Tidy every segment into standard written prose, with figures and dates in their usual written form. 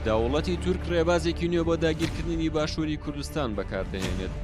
دەوڵەتی تورک ڕێبازێکی نوێ بۆ داگیرکردنی باشووری کوردستان بەکاردەهێنێت.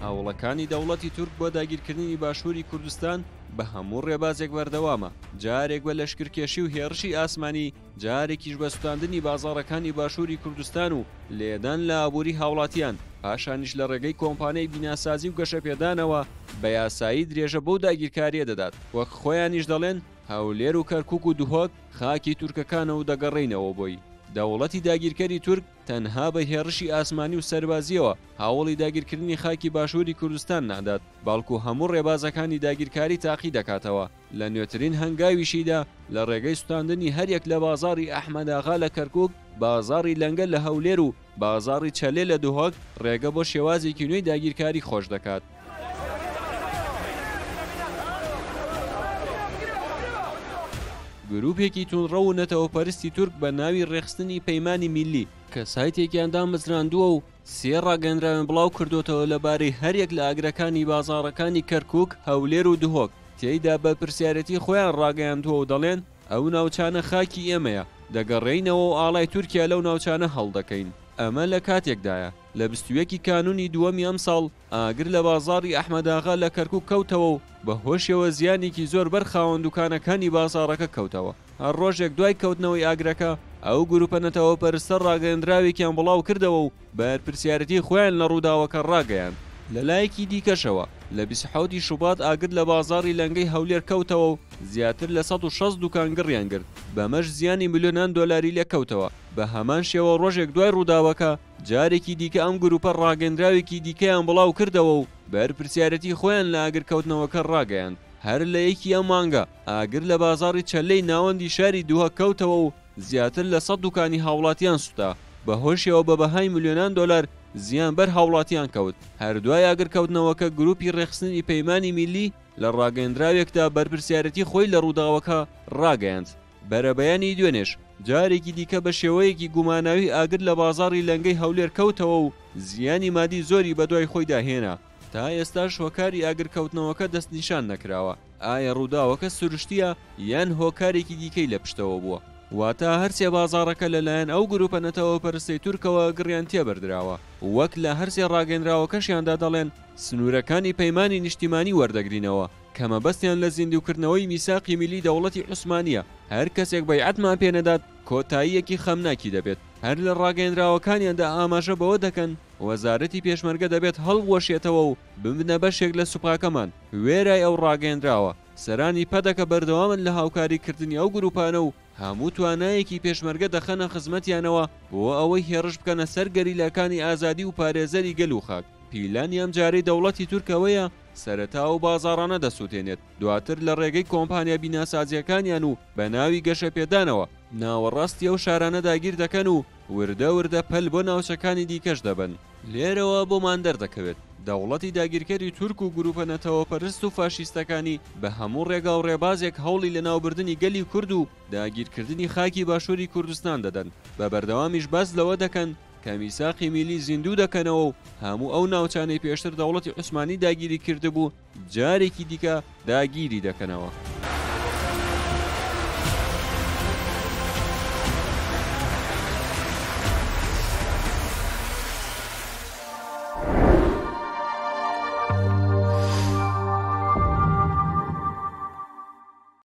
هەوڵەکانی دەوڵەتی تورک بۆ داگیرکردنی باشووری کوردستان بە هەموو ڕێبازێک بەردەوامە. جارێک بە لەشکرکێشی و هێرشی ئاسمانی، جارێکیش بە سوتاندنی بازاڕەکانی باشووری کوردستان و لێدان لە ئابووری هاوڵاتیان، پاشانیش لە ڕێگەی کۆمپانیای بیناسازی و گەشەپێدانەوە بە یاسایی درێژە بەو داگیرکاریە دەدات. وەک خۆیانیش دەڵێن، هەولێر و کەرکووک و دوهۆک خاکی تورکەکانە و دەگەڕێینەوە بۆی. دەوڵەتی داگیرکەری تورک تەنها بە هێرشی ئاسمانی و سەربازیەوە هاوڵی داگیرکردنی خاکی باشووری کوردستان نادات، باڵکو هەموو ڕێبازەکانی داگیرکاری تاقی دەکاتەوە. لە نوێترین هەنگاویشیدا لە ڕێگەی سوتاندنی هەریەک لە بازاڕی ئەحمەداغا لە کەرکووک، بازاڕی لەنگە لە هەولێر و بازاڕی چەلێ لە دوهۆک ڕێگە بۆ شێوازێکی نوێی داگیرکاری خۆش دەکات. گروپێکی تونڕە و نەتەوەپەرستی تورک بە ناوی ڕێخستنی پەیمانی میلی کە سایتێکیان دامەزراندووە و سێ ڕاگەندراوێن بڵاو کردوتەوە لەبارەی هەریەک لە ئاگرەکانی بازاڕەکانی کەرکووک، هەولێر و دوهۆک. تێیدا بە پرسیارەتی خۆیان ڕاگەیاندووە و دەڵێن ئەو ناوچانە خاکی ئێمەیە، دەگەڕێینەوە و ئاڵای تورکیا لەو ناوچانە هەڵدەکەین. ئەمە لە کاتێکدایە لە 21 کانونی دووەمی ئەم ساڵ ئاگر لە بازاڕی ئەحمەداغا لە کەرکووک کەوتەوە و بە هۆشیەوە زیانێکی زۆر بەر خاوەندوکانەکانی بازاڕەکە کەوتەوە. هەر ڕۆژێک دوای کەوتنەوەی ئاگرەکە ئەو گروپە نەتەوەپەرستە ڕاگەیەندراوێکیان بڵاو کردەوە و بەرپرسیارەتی خۆیان لە ڕووداوەکە ڕاگەیان. لەلایەکی دیکەشەوە لە 27 شوبات ئاگر لە بازاڕی لەنگەی هەولێر کەوتەوە و زیاتر لە 160 دوکان گڕیان گرت، بەمەش زیانی ملیۆنان دۆلاری لێ کەوتەوە. بە هەمان شێوە ڕۆژێک دوای ڕووداوەکە جارێکی دیکە ئەم گروپە ڕاگەندراوێکی دیکەیان بڵاو کردەوە و بەرپرسیارەتی خۆیان لە ئاگرکەوتنەوەکە ڕاگەیان. هەر لە یەکی ئەم مانگە ئاگر لە بازاڕی چەلەی ناوەندی شاری دووهۆک کەوتەوە و زیاتر لە 100 دوکانی هاوڵاتیان سوتا، بە هۆشیەوە بە بەهای ملیۆنان دۆلار زیان بەر هاوڵاتیان کەوت. هەردوای ئاگرکەوتنەوەکە گروپی ڕێخستنی پەیمانی میلی لە ڕاگەیەندراوێکدا بەرپرسیارەتی خۆی لە ڕووداوەکە ڕاگەیاند. بەرەبەیانی دوێنێش جارێکی دیکە بە شێوەیەکی گوماناوی ئاگر لە بازاڕی لەنگەی هەولێر کەوتەوە و زیانی مادی زۆری بەدوای خۆی داهێنا. تا ئێستاش هۆکاری ئاگرکەوتنەوەکە دەستنیشان نەکراوە. ئایا ڕووداوەکە سروشتیە یان هۆکارێکی دیکەی لە پشتەوە بووە؟ واتە هەرسێ بازاڕەکە لەلایەن ئەو گروپە نەتەوەپەرستەی تورکەوە گڕیان تێبەردراوە. وەک لە هەرسێ ڕاگەیەندراوەکەشیاندا دەڵێن سنوورەکانی پەیمانی نیشتیمانی وەردەگرینەوە کە مەبەستیان لە زیندووکردنەوەی میساقی میلی دەوڵەتی عوسمانیە. هەر کەسێک بەیعەتمان پێنەدات کۆتاییەکی خەمناکی دەبێت. هەر لە ڕاگەیەندراوەکانیاندا ئاماژە بەوە دەکەن وەزارەتی پێشمەرگە دەبێت هەڵوەشێتەوە و ببنە بەشێک لە سوپاکەمان. وێرای ئەو ڕاگەیەندراوە سەرانی پەدەکە بەردەوامن لە هاوکاریکردنی ئەو گروپانە و هەموو توانایەکی پێشمەرگە دەخەنە خزمەتیانەوە بۆ ئەوەی هێرش بکەنە سەر گەریلاکانی ئازادی و پارێزەری گەل و خاک. پیلانی ئەم جارەی دەوڵەتی تورکەوەیە سەرەتا و بازاڕانە دەسووتێنێت، دواتر لە ڕێگەی کۆمپانیا بیناسازیەکانیان و بە ناوی گەشەپێدانەوە ناوەڕاستی ئەو شارانە داگیر دەکەن و وردە وردە پەل بۆ ناوچەکانی دیکەش دەبن. لێرەوە بۆمان دەردەکەوێت دەوڵەتی داگیرکەری تورک و گروپە نەتەوەپەرست و فاشیستەکانی بە هەموو ڕێگا و ڕێبازێک هەوڵی لە ناوبردنی گەلی کورد و داگیرکردنی خاکی باشووری کوردستان دەدەن. بە بەردەوامیش باس لەوە دەکەن کە میساقی میلی زیندوو دەکەنەوە و هەموو ئەو ناوچانەی پێشتر دەوڵەتی عوسمانی داگیری کردبوو جارێکی دیکە داگیری دەکەنەوە.